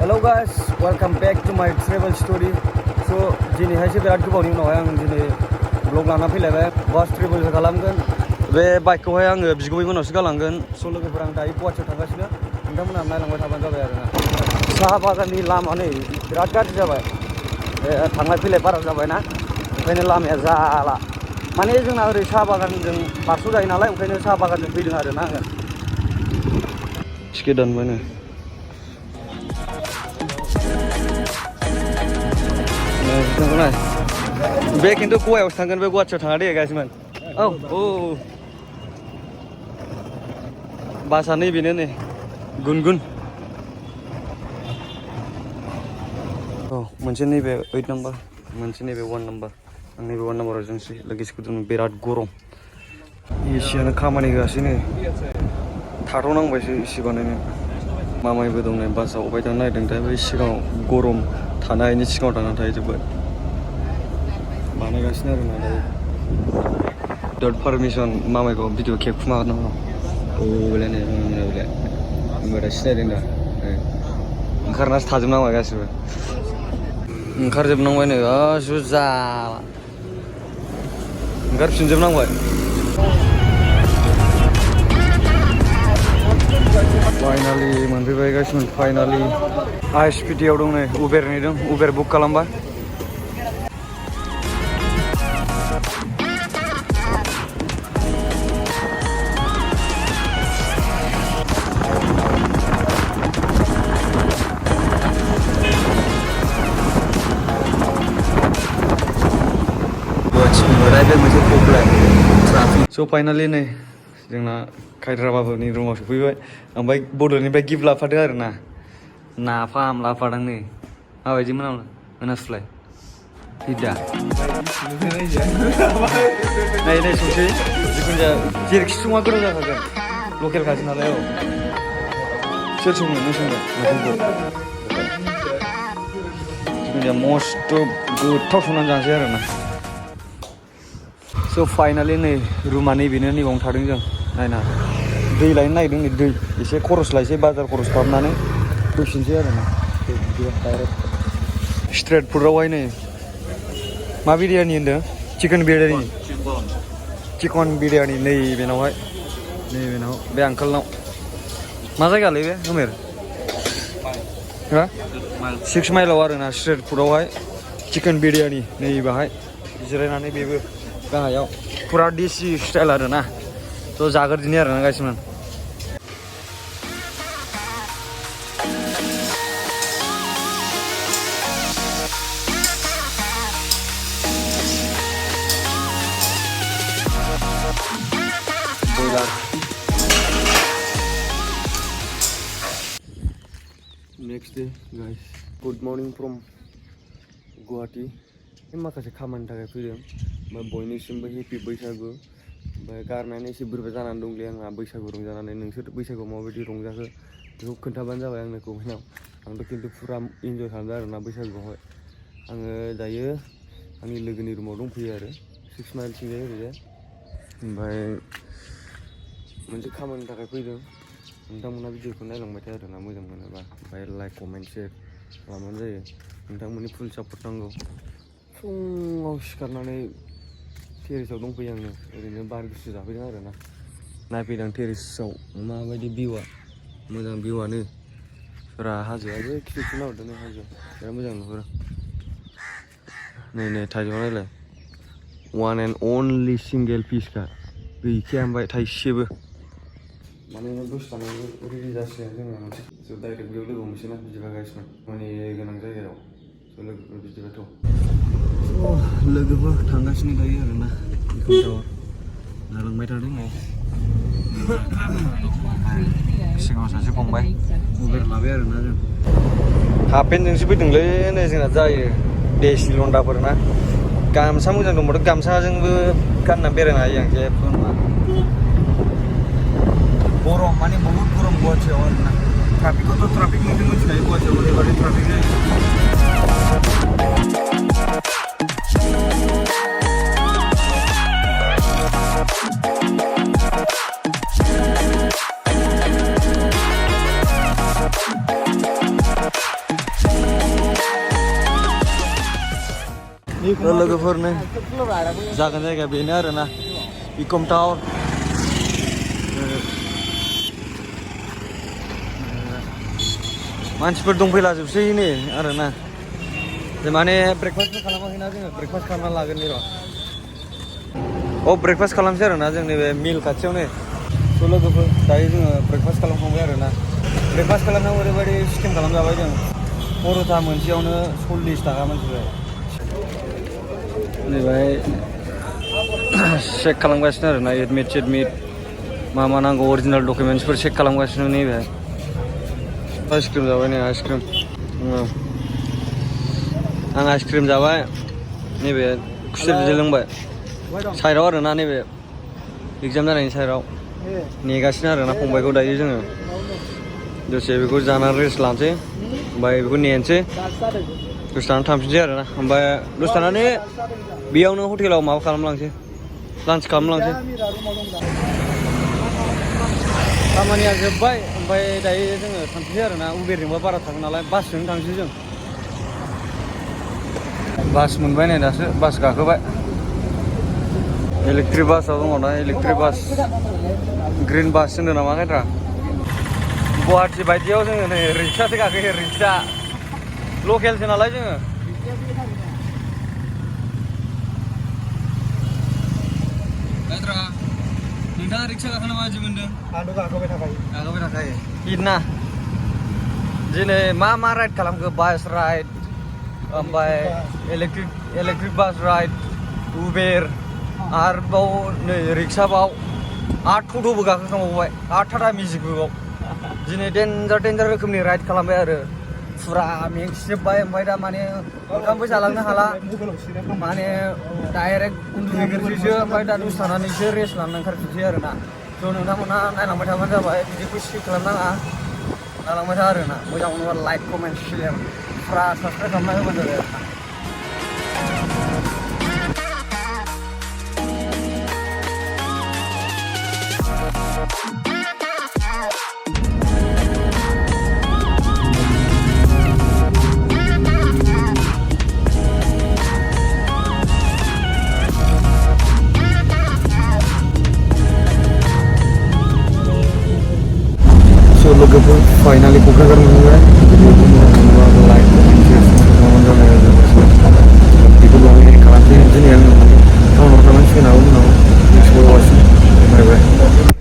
Hello guys, welcome back to my travel story. So दिनैहायसो बिराद गोबावनि उनावहाय आं दिनै ब्लग लाना फैलायबाय बास ट्रेभेलसो खालामगोन बे बाइकखौहाय आङो बिगुमैमोननावसो गालांगोन स' लोगोफोर आं दायो गुवाहाटियाव थांगासिनो नोंथांमोनहा नायलांबाय थाबानो जाबाय आरोना साहा बागाननि लामा नै बिराद गाज्रि जाबाय थांलाय फैलाय बारा जाबायना ओंखायनो लामाया जाला माने जोंना ओरै साहा बागानजों बारस' जायो नालाय ओंखायनो साहा बागानजों फैदों आरोना आङो टिकेट दानबायनो बे खिन्थु गवायावसो थांगोन बे गुवाहाटियाव थाङा दे गाज्रिमोन औ बासआ नैबेनो नै गुनगुन औ मोनसे नैबे 8 नाम्बार मोनसे नैबे 1 नाम्बार आं नैबे 1 नाम्बाराव जोंसै लोगोसेखौ जों बिराद गरम एसियानो खामानि होआसैनो थाथ'नांबायसो एसि बानायनो मामायबो दंनाय बासआव अबाय थानो नागिरदों दा बै सिगाङाव गरम थानो हायैनि सिगाङाव थांनानै थाहैजोब्बाय बानायगासिनो आरोना दायो डट पारमिसन मामायखौ भिडिअ खेबखुमा हरनांगौ बेलाय नै बेलाय होनबा दा सिनायदों दा ओंखारनासो थाजोबनांबाय गासिबो ओंखारजोबनांबाय नै गासिबो जाला ओंखारफिनजोबनांबाय फाइनालि मोनफैबाय गासिबो फाइनालि ISPT आव दं नै उबेर नेदों उबेर बुक खालामबाय स' फाइनालि नै जोंना खायद्रा बाबुनि रुमाव सफैबाय ओमफ्राय बड'लेण्डनिफ्राय गिफ्ट लाफादों आरोना नाफाम लाफादों नै माबायदिमोन मोनासलाय हिदा नाय संसै जिखुनु जाया जेरैखि सङा गोथाव जाखागोन लकेल खासो नालाय औ सोर संनो नों संगोन नाफामखौ जिखुनु जाया मस्थ' गोथाव संनानै जानोसै आरोना स' फाइनालि नै रुमा नैबेनो नैबावनो थादों जों नायना दै लायनो नागिरदों नै दै एसे खरस लायसै बाजार खरस खालामनानै फैफिनसै आरोना स्ट्रेट फुडआवहाय नै मा बिरियानि होनदों चिकेन बिरियानि नैबेनावहाय नैबेनाव बे आंकोलनाव मा जायगालै बे उमेर हा 6 माइलाव आरोना स्ट्रेट फुडआवहाय चिकेन बिरियानि नैबाहाय जिरायनानै बेबो गाहायाव फुरा देसि स्टाइल आरोना थ' जाग्रोदिनि आरोना गासिबो next day guys good morning from Guwahati माखासे खामानिनि थाखाय फैदों ओमफ्राय बयनिसिमबो हेपि बैसागु ओमफ्राय गारनायानो एसे बोरैबा जानानै दंलै आंहा बैसागु रंजानानै नोंसोर बैसागुआव माबायदि रंजाखो बेखौ खोन्थाबानो जाबाय आंनो कमेन्टआव आंथ' खिन्थु फुरा इन्जय खालामदों आरोना बैसागुआवहाय आङो दायो आंनि लोगोनि रुमाव दंफैयो आरो 6 माइलथिंजाय ओरैजाय ओमफ्राय मोनसे खामानिनि थाखाय फैदों नोंथांमोना भिडिअखौ नायलांबाय थायो आरोना मोजां मोनोबा ओमफ्राय लाइक कमेन्ट शेयार खालामबानो जायो नोंथांमोननि फुल सापर्ट नांगौ फुङाव सिखारनानै टेरेसआव दंफैयो आङो ओरैनो बार गुसु जाफैदों आरोना नायफैदों टेरेसआव माबायदि भिउआ मोजां भिउआनो फुरा हाजोआबो खिथिखौ नाहरदों नै हाजोआव बिराद मोजां नुहुरो नै थाइजौआ नायलाय वान एन्ड अनलि सिंगेल पिसखा गैखाया ओमफ्राय थाइसेबो माने दसे थानानै रेडि जासिगोन जोङो मोनसे ज' डाइरेक्ट बेयाव लोगो हमनोसै ना बिदिबा गासिनो माने गोनां जायगायाव ज' लोगोफोर बिदिबाथ' लोगोफोर थांगासिनो थायो आरोना बेखौथ' नालांबाय थादों सिगाङाव सासे फंबाय उबेर लाबाय आरोना जों हाफपेन्टजोंसो फैदोंलै नै जोंना जायो देसि लन्डाफोर ना गामसा मोजां दंबाथ' गामसाजोंबो गानना बेरायनो हायो आं जेबो नङा गरम माने बहुत गरम गुवाहाटियाव आरोना ट्राफिकखौथ' ट्राफिक नोंसोर मिथिखायो गुवाहाटियाव ओरैबायदि ट्राफिक जायो लोगोफोरनो जागोन जायगा बेनो आरोना इकम टाउन मानसिफोर दंफैलाजोबसै नै आरोना माने ब्रेकफास्टबो खालामाखैना जोङो ब्रेकफास्ट खालामना लागोन र' ब्रेकफास्ट खालामसै आरोना जोंनि बे मिल खाथियावनो थ' लोगोफोर दायो जोङो ब्रेकफास्ट खालामखांबाय आरोना ब्रेकफास्ट खालामनायाव ओरैबायदि स्किम खालामजाबाय जों पर'था मोनसेयावनो 40 थाखा मोनथिबाय नैबाय चेक खालामगासिनो आरोना एडमिट सेडमिट मा मा नांगौ अरिजिनेल डकुमेन्ट्सफोर चेक खालामगासिनो नैबे आइसक्रिम जाबाय नै आइसक्रिम आं आइसक्रिम जाबाय नैबे खुसेर बिदै लोंबाय साइडआव आरोना नैबे एग्जाम जानायनि साइडआव नेगासिनो आरोना फंबायखौ दायो जोङो दसे बेखौ जानानै रेस्ट लानोसै ओमफ्राय बेखौ नेनोसै दसे थानानै थांफिनसै आरोना ओमफ्राय दसे थानानै बेयावनो हटेलाव माबा खालामलांसै लान्च खालामलांसै खामानिया जोब्बाय ओमफ्राय दायो जोङो थांफिनसै आरोना उबेरजोंबा बारा थाङो नालाय बासजों थांसै जों बास मोनबाय नै दासो बास गाखोबाय इलेक्ट्रिक बासआव दङ दा इलेक्ट्रिक बास ग्रिन बास होनो नामा खायद्रा गुवाहाटि बायदियाव जोङो नै रिक्सासो गाखोयो रिक्सा लकेलसो नालाय जोङो खायद्रा नोंथाङा रिक्सा गाखोना माबायदि मोनदों? आंथ' गाखोबाय थाखायो बिदना दिनै मा राइड खालामखो बास राइड ओमफ्राय इलेक्ट्रिक बास राइड उबेर आरोबाव नै रिक्साबाव आरो टट'बो गाखोखांबावबाय आरो टाटा मेजिकबोबाव दिनै डेन्जार रोखोमनि राइड खालामबाय आरो फुरा मेंसिजोब्बाय ओमफ्राय दा माने ओंखामबो जालांनो हाला माने डाइरेक्ट उन्दुहैग्रोसैसो ओमफ्राय दा दसे थानानैसो रेस्ट लानो ओंखारफिनसै आरोना थ' नोंथांमोनहा नायलांबाय थाबानो जाबाय बिदिखौ स्किप खालामनाङा नायलांबाय था आरोना मोजां मोनोबा लाइक कमेन्ट शेयार फुरा साबसक्राइब खालामना होबानो जाबाय आरोना लोगोफोर फाइनालि क'क्राझार मोनबाय लाइक बेखौ बावहाय खालामसै दिनै आं टाउनाव थांनांसिगोन उनाव नेक्स्ट बाय